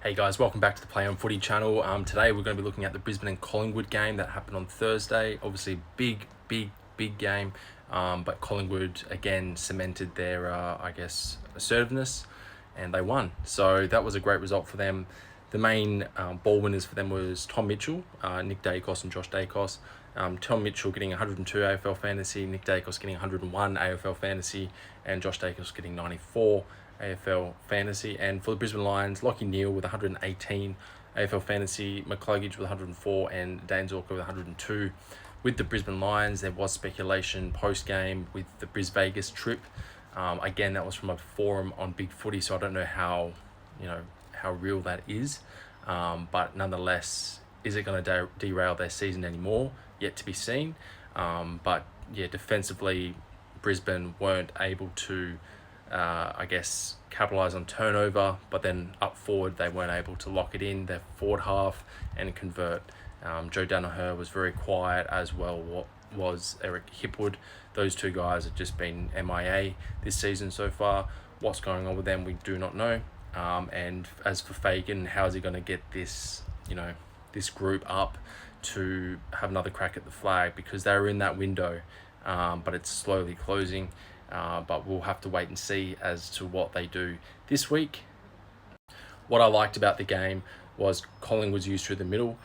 Hey guys, welcome back to the Play On Footy channel. Today we're going to be looking at the Brisbane and Collingwood game that happened on Thursday. Obviously, big game. But Collingwood again cemented their, assertiveness, and they won. So that was a great result for them. The main ball winners for them was Tom Mitchell, Nick Dacos, and Josh Dacos. Tom Mitchell getting 102 AFL fantasy, Nick Dacos getting 101 AFL fantasy, and Josh Dacos getting 94 AFL fantasy. And for the Brisbane Lions, Lachie Neale with 118 AFL fantasy, McCluggage with 104, and Dane Zorko with 102. With the Brisbane Lions, there was speculation post-game with the Bris Vegas trip. Again, that was from a forum on Big Footy, so I don't know how real that is. But nonetheless, is it going to derail their season anymore? Yet to be seen. But yeah, defensively, Brisbane weren't able to, capitalise on turnover, but then up forward, they weren't able to lock it in their forward half and convert. Joe Danaher was very quiet, as well what was Eric Hipwood. Those two guys have just been MIA this season so far. What's going on with them, we do not know. And as for Fagan, how's he going to get this group up to have another crack at the flag, because they're in that window, but it's slowly closing. But we'll have to wait and see as to what they do this week. What I liked about the game was Collingwood's used through the middle.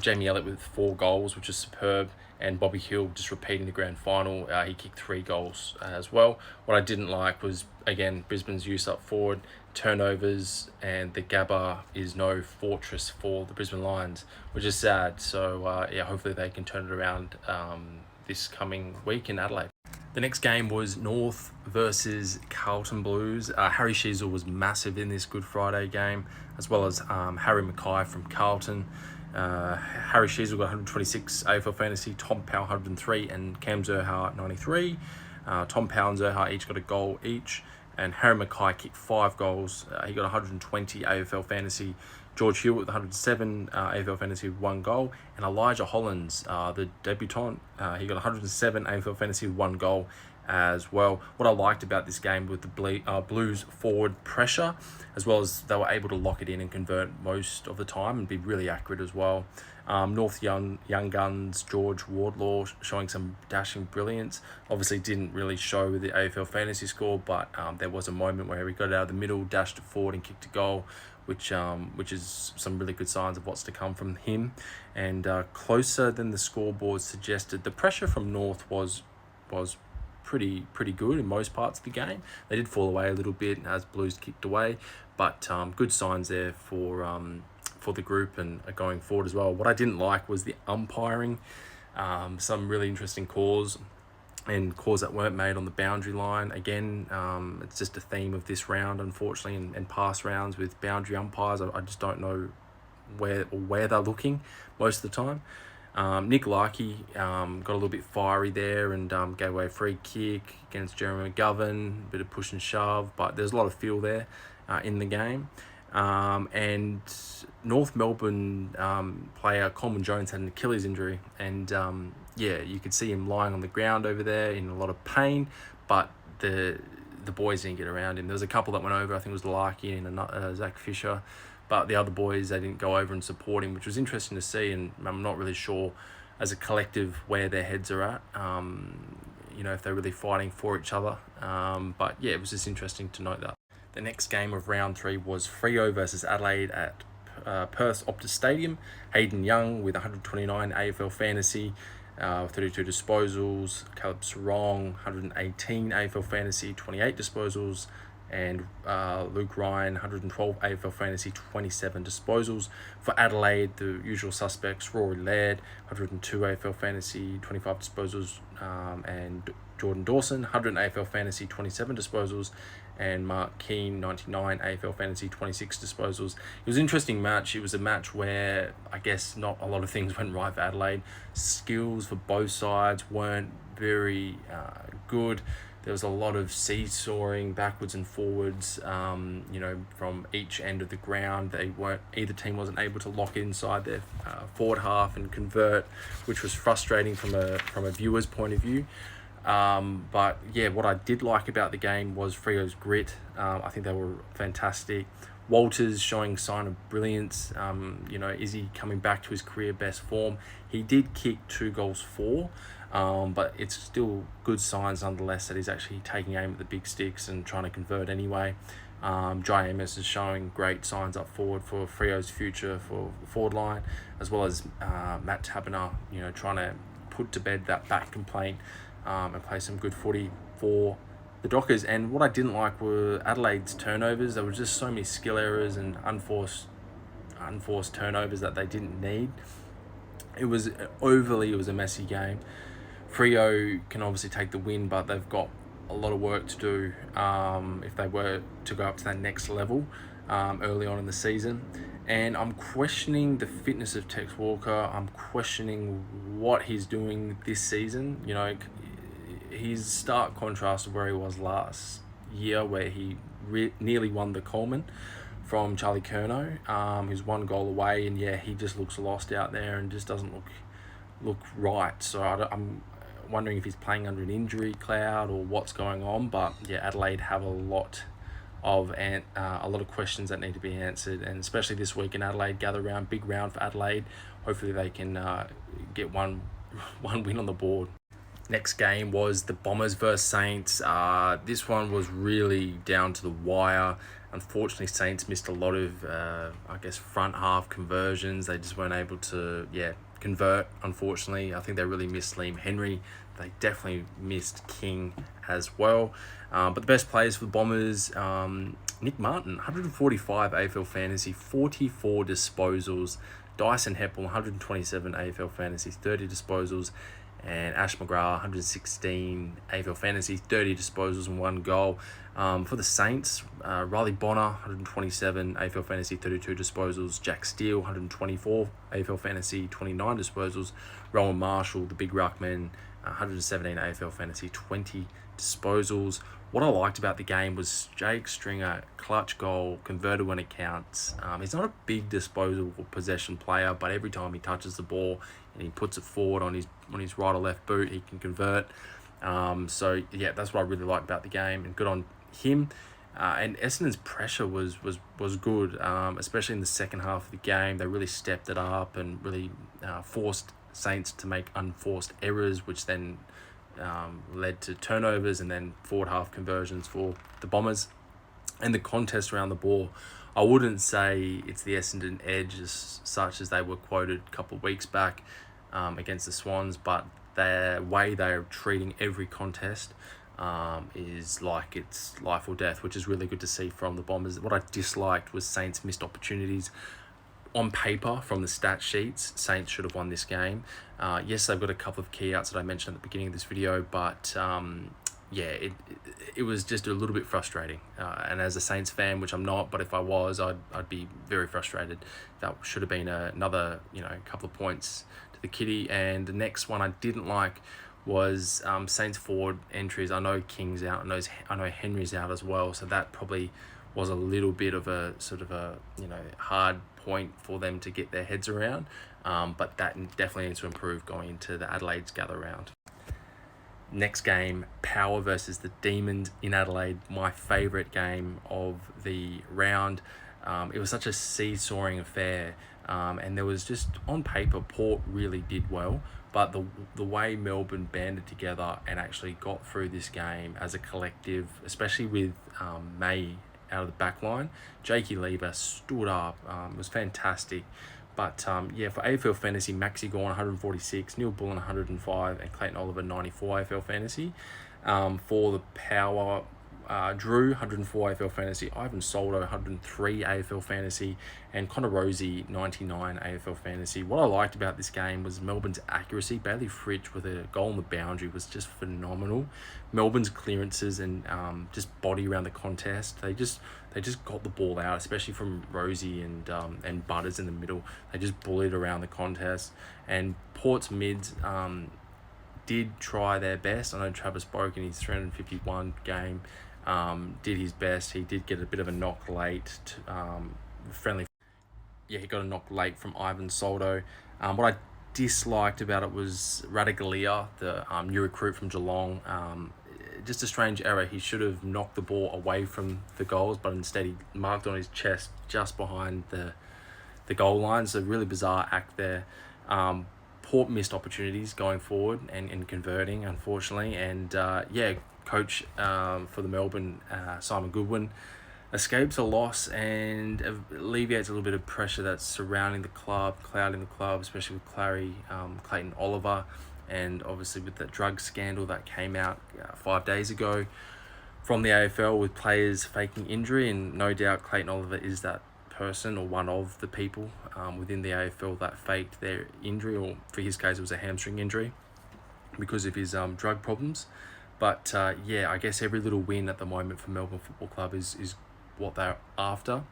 Jamie Elliott with 4 goals, which is superb, and Bobby Hill just repeating the grand final. He kicked 3 goals as well. What I didn't like was, again, Brisbane's use up forward, turnovers, and the Gabba is no fortress for the Brisbane Lions, which is sad. So hopefully they can turn it around this coming week in Adelaide. The next game was North versus Carlton Blues. Harry Sheezel was massive in this Good Friday game, as well as Harry Mackay from Carlton. Harry Sheezel got 126 AFL fantasy, Tom Powell 103, and Cam Zurhaar 93. Tom Powell and Zurhaar each got a goal each, and Harry Mackay kicked 5 goals. He got 120 AFL fantasy. George Hewitt with 107 AFL fantasy with 1 goal, and Elijah Hollins, the debutant, he got 107 AFL fantasy with 1 goal as well. What I liked about this game with the Blues forward pressure, as well as they were able to lock it in and convert most of the time and be really accurate as well. North young guns, George Wardlaw showing some dashing brilliance. Obviously didn't really show the AFL fantasy score, but there was a moment where he got it out of the middle, dashed it forward and kicked a goal, which is some really good signs of what's to come from him. And closer than the scoreboard suggested, the pressure from North was pretty good in most parts of the game. They did fall away a little bit as Blues kicked away, but good signs there for the group and going forward as well. What I didn't like was the umpiring. Some really interesting calls and calls that weren't made on the boundary line. Again, it's just a theme of this round, unfortunately, and past rounds with boundary umpires. I just don't know where they're looking most of the time. Nick Larkey got a little bit fiery there and gave away a free kick against Jeremy McGovern, a bit of push and shove, but there's a lot of feel there in the game. And North Melbourne player Coleman Jones had an Achilles injury, and you could see him lying on the ground over there in a lot of pain, but the boys didn't get around him. There was a couple that went over, I think it was Larkey and Zach Fisher, but the other boys, they didn't go over and support him, which was interesting to see, and I'm not really sure as a collective where their heads are at, if they're really fighting for each other. But yeah, it was just interesting to note that. The next game of round 3 was Freo versus Adelaide at Perth's Optus Stadium. Hayden Young with 129 AFL fantasy, 32 disposals. Caleb Sarong, 118 AFL fantasy, 28 disposals. And Luke Ryan, 112 AFL fantasy, 27 disposals. For Adelaide, the usual suspects, Rory Laird, 102 AFL fantasy, 25 disposals, and Jordan Dawson, 100 AFL fantasy, 27 disposals, and Mark Keane, 99 AFL fantasy, 26 disposals. It was an interesting match. It was a match where I guess not a lot of things went right for Adelaide. Skills for both sides weren't very good. There was a lot of seesawing backwards and forwards, from each end of the ground. Either team wasn't able to lock inside their forward half and convert, which was frustrating from a viewer's point of view. But yeah, what I did like about the game was Freo's grit. I think they were fantastic. Walters showing sign of brilliance. Is he coming back to his career best form? He did kick 2 goals for, but it's still good signs nonetheless that he's actually taking aim at the big sticks and trying to convert anyway. Jai Amos is showing great signs up forward for Frio's future for forward line, as well as Matt Taberner, trying to put to bed that back complaint and play some good footy for the Dockers. And what I didn't like were Adelaide's turnovers. There were just so many skill errors and unforced turnovers that they didn't need. It was a messy game. Freo can obviously take the win, but they've got a lot of work to do if they were to go up to that next level early on in the season. And I'm questioning the fitness of Tex Walker. I'm questioning what he's doing this season. His stark contrast to where he was last year, where he nearly won the Coleman from Charlie Curnow. He's 1 goal away, and he just looks lost out there and just doesn't look right. So I'm wondering if he's playing under an injury cloud or what's going on. But Adelaide have a lot of questions that need to be answered, and especially this week in Adelaide, gather round, big round for Adelaide. Hopefully they can get one win on the board. Next game was the Bombers versus Saints. This one was really down to the wire. Unfortunately, Saints missed a lot of, front half conversions. They just weren't able to, convert, unfortunately. I think they really missed Liam Henry. They definitely missed King as well. But the best players for the Bombers, Nick Martin, 145 AFL Fantasy, 44 disposals. Dyson Heppel, 127 AFL Fantasy, 30 disposals. And Ash McGrath, 116 AFL Fantasy, 30 disposals and 1 goal. For the Saints, Riley Bonner, 127 AFL Fantasy, 32 disposals. Jack Steele, 124 AFL Fantasy, 29 disposals. Rowan Marshall, the big ruckman, 117 AFL Fantasy, 20 disposals. What I liked about the game was Jake Stringer, clutch goal, converted when it counts. He's not a big disposable possession player, but every time he touches the ball and he puts it forward on his right or left boot, he can convert. That's what I really liked about the game, and good on him. And Essendon's pressure was good, especially in the second half of the game. They really stepped it up and really forced Saints to make unforced errors, which then led to turnovers and then forward half conversions for the Bombers. And the contest around the ball, I wouldn't say it's the Essendon edge as such as they were quoted a couple of weeks back against the Swans, but the way they're treating every contest is like it's life or death, which is really good to see from the Bombers. What I disliked was Saints' missed opportunities. On paper, from the stat sheets, Saints should have won this game. Yes, they've got a couple of key outs that I mentioned at the beginning of this video, but it was just a little bit frustrating. And as a Saints fan, which I'm not, but if I was, I'd be very frustrated. That should have been another couple of points to the kitty. And the next one I didn't like was Saints forward entries. I know King's out, I know Henry's out as well, so that probably was a little bit of a sort of a hard point for them to get their heads around, but that definitely needs to improve going into the Adelaide's gather round. Next game, Power versus the Demons in Adelaide, my favourite game of the round. It was such a seesawing affair, and there was just, on paper, Port really did well, but the way Melbourne banded together and actually got through this game as a collective, especially with May out of the back line, Jakey Lever stood up. It was fantastic. But for AFL Fantasy, Maxi Gawn 146, Neil Bullen 105, and Clayton Oliver 94 AFL Fantasy. For the Power, Drew 104 AFL Fantasy, Ivan Soldo 103 AFL Fantasy, and Connor Rosie 99 AFL Fantasy. What I liked about this game was Melbourne's accuracy. Bailey Fritsch with a goal on the boundary was just phenomenal. Melbourne's clearances and just body around the contest, they just got the ball out, especially from Rosie and Butters in the middle. They just bullied around the contest, and Port's mids did try their best. I know Travis Boak in his 351 game did his best. He did get a bit of a knock late. He got a knock late from Ivan Soldo. What I disliked about it was Radagalia, the new recruit from Geelong. just a strange error. He should have knocked the ball away from the goals, but instead he marked on his chest just behind the goal line. So really bizarre act there. Poor missed opportunities going forward and converting, unfortunately. And coach for the Melbourne, Simon Goodwin, escapes a loss and alleviates a little bit of pressure that's surrounding the club, clouding the club, especially with Clayton Oliver, and obviously with that drug scandal that came out 5 days ago from the AFL with players faking injury. And no doubt Clayton Oliver is that person, or one of the people within the AFL that faked their injury, or for his case it was a hamstring injury because of his drug problems. But I guess every little win at the moment for Melbourne Football Club is what they're after.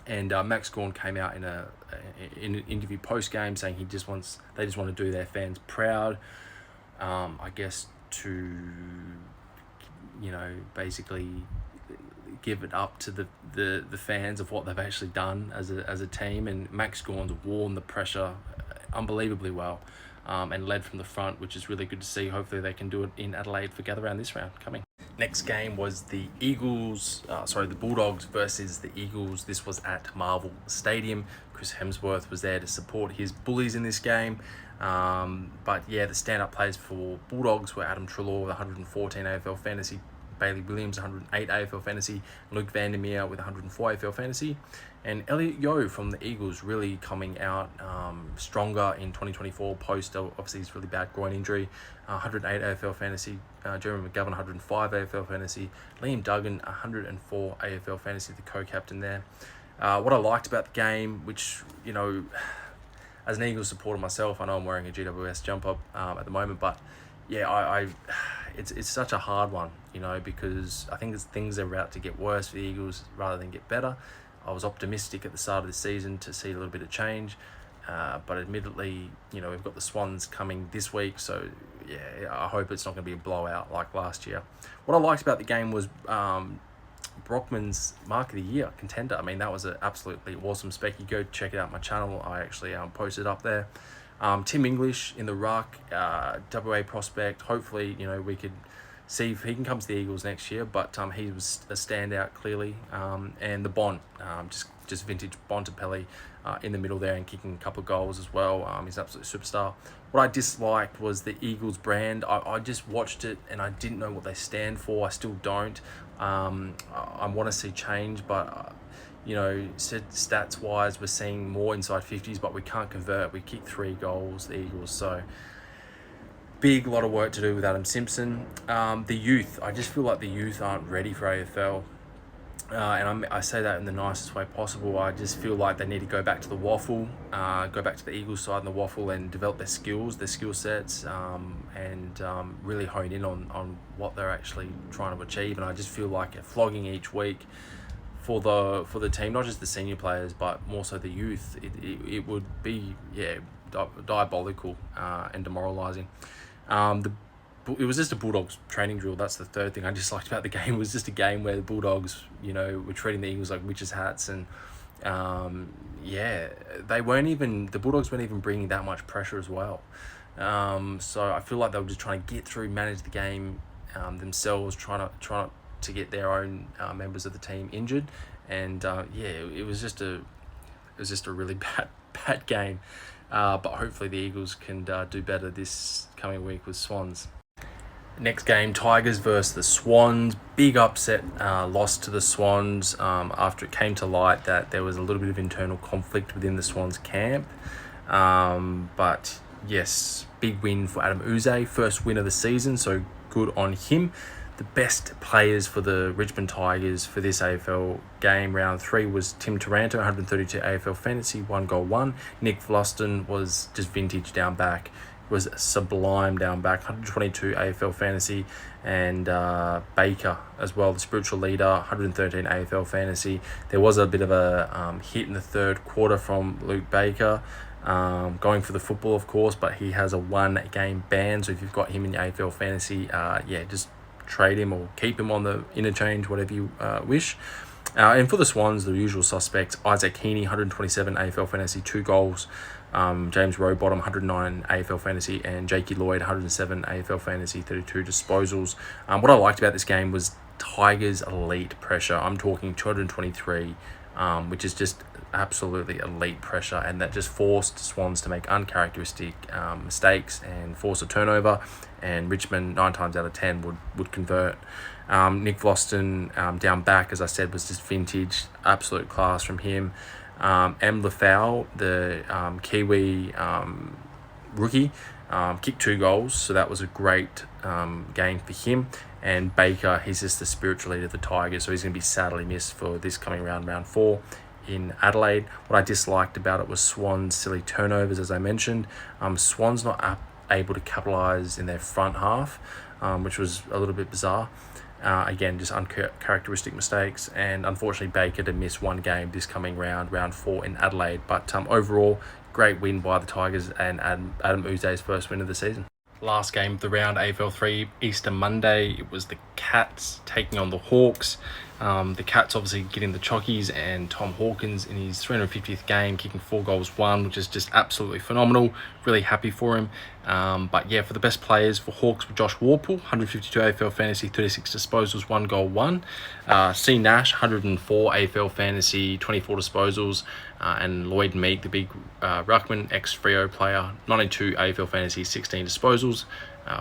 And Max Gawn came out in an interview post game saying they just want to do their fans proud. I guess to basically give it up to the fans of what they've actually done as a team. And Max Gawn's worn the pressure unbelievably well, and led from the front, which is really good to see. Hopefully they can do it in Adelaide for Gather Round this round coming. Next game was the Bulldogs versus the Eagles. This was at Marvel Stadium. Chris Hemsworth was there to support his Bullies in this game. The stand-up players for Bulldogs were Adam Treloar with 114 AFL Fantasy, Bailey Williams 108 AFL Fantasy, Luke Vandermeer with 104 AFL Fantasy, and Elliot Yeo from the Eagles really coming out stronger in 2024 post obviously his really bad groin injury. 108 AFL Fantasy, Jeremy McGovern 105 AFL Fantasy, Liam Duggan 104 AFL Fantasy, the co-captain there. What I liked about the game, which as an Eagles supporter myself, I know I'm wearing a GWS jumper at the moment, but it's such a hard one, because I think things are about to get worse for the Eagles rather than get better. I was optimistic at the start of the season to see a little bit of change, but admittedly, we've got the Swans coming this week, so I hope it's not going to be a blowout like last year. What I liked about the game was Brockman's Mark of the Year contender. I mean, that was an absolutely awesome spec. You go check it out on my channel. I actually posted up there. Tim English in the ruck, WA prospect. Hopefully, we could see if he can come to the Eagles next year. But he was a standout clearly. And the Bond, just vintage Bontempelli in the middle there and kicking a couple of goals as well. He's an absolute superstar. What I disliked was the Eagles brand. I just watched it and I didn't know what they stand for. I still don't. I want to see change, but stats wise, we're seeing more inside 50s, but we can't convert. We kick 3 goals, the Eagles. So lot of work to do with Adam Simpson. The youth, I just feel like the youth aren't ready for AFL. And I say that in the nicest way possible. I just feel like they need to go back to the waffle, go back to the Eagles side in the waffle and develop their skill sets, and really hone in on what they're actually trying to achieve. And I just feel like a flogging each week for the team, not just the senior players, but more so the youth, it would be diabolical and demoralising. It was just a Bulldogs training drill. That's the third thing I disliked about the game. It was just a game where the Bulldogs, were treating the Eagles like witches' hats, and the Bulldogs weren't even bringing that much pressure as well. So I feel like they were just trying to get through, manage the game themselves, trying to get their own members of the team injured, and it was just a really bad game. But hopefully the Eagles can do better this coming week with Swans. Next game, Tigers versus the Swans. Big upset loss to the Swans after it came to light that there was a little bit of internal conflict within the Swans camp. But yes, big win for Adam Uze. First win of the season, so good on him. The best players for the Richmond Tigers for this AFL game, round 3, was Tim Taranto, 132 AFL Fantasy, 1 goal, 1. Nick Vlosten was just vintage down back, was sublime down back, 122 AFL Fantasy, and Baker as well, the spiritual leader, 113 AFL Fantasy. There was a bit of a hit in the third quarter from Luke Baker, going for the football, of course, but he has a 1-game ban, so if you've got him in your AFL Fantasy, just trade him or keep him on the interchange, whatever you wish. And for the Swans, the usual suspects: Isaac Heaney, 127 AFL fantasy, 2 goals. James Rowbottom, 109 AFL fantasy, and Jakey Lloyd, 107 AFL fantasy, 32 disposals. What I liked about this game was Tigers' elite pressure. I'm talking 223, which is just absolutely elite pressure, and that just forced Swans to make uncharacteristic mistakes and force a turnover, and Richmond 9 times out of 10 would convert. Nick Vlaston down back, as I said, was just vintage, absolute class from him. M. Lafau, the Kiwi rookie, kicked 2 goals, so that was a great game for him. And Baker, he's just the spiritual leader of the Tigers, so he's going to be sadly missed for this coming round 4 in Adelaide. What I disliked about it was Swans' silly turnovers, as I mentioned. Swans not able to capitalise in their front half, which was a little bit bizarre. Again, just uncharacteristic mistakes, and unfortunately Baker to miss 1 game this coming round 4 in Adelaide. But overall, great win by the Tigers, and Adam Uzay's first win of the season. Last game of the round, AFL 3, Easter Monday, it was the Cats taking on the Hawks. The Cats obviously getting the chockies, and Tom Hawkins in his 350th game kicking 4 goals, 1, which is just absolutely phenomenal. Really happy for him. But yeah, for the best players for Hawks were Josh Warple, 152 AFL fantasy, 36 disposals, 1 goal, 1. C. Nash, 104 AFL fantasy, 24 disposals. And Lloyd Meek, the big ruckman, ex-Freo player, 92 AFL fantasy, 16 disposals.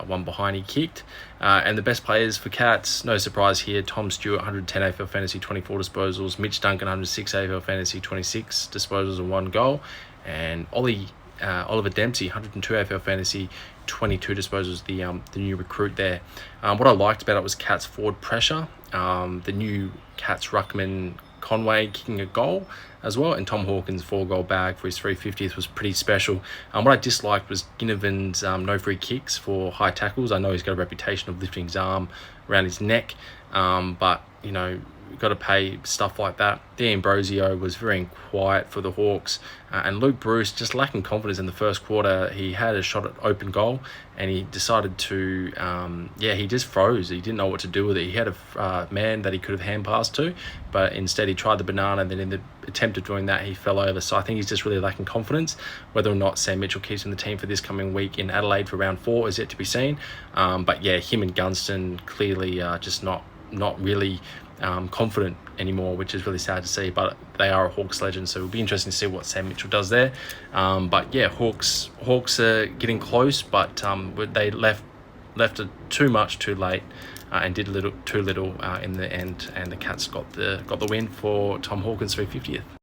1 behind he kicked. And the best players for Cats, no surprise here, Tom Stewart, 110 AFL fantasy, 24 disposals. Mitch Duncan, 106 AFL fantasy, 26 disposals and 1 goal. And Oliver Dempsey, 102 AFL fantasy, 22 disposals, the new recruit there. What I liked about it was Cats forward pressure. The new Cats ruckman Conway kicking a goal as well, and Tom Hawkins' 4-goal bag for his 350th was pretty special. What I disliked was Ginnivan's no free kicks for high tackles. I know he's got a reputation of lifting his arm around his neck, but you've got to pay stuff like that. D'Ambrosio was very quiet for the Hawks, and Luke Bruce just lacking confidence in the first quarter. He had a shot at open goal, and he decided to, he just froze. He didn't know what to do with it. He had a man that he could have hand passed to, but instead he tried the banana, and then in the attempt of doing that, he fell over. So I think he's just really lacking confidence. Whether or not Sam Mitchell keeps him in the team for this coming week in Adelaide for round 4 is yet to be seen. But yeah, him and Gunston clearly just not really confident anymore, which is really sad to see, but they are a Hawks legend, so it'll be interesting to see what Sam Mitchell does there. But yeah, Hawks are getting close, but they left it too much too late, and did too little in the end, and the Cats got the win for Tom Hawkins' 350th.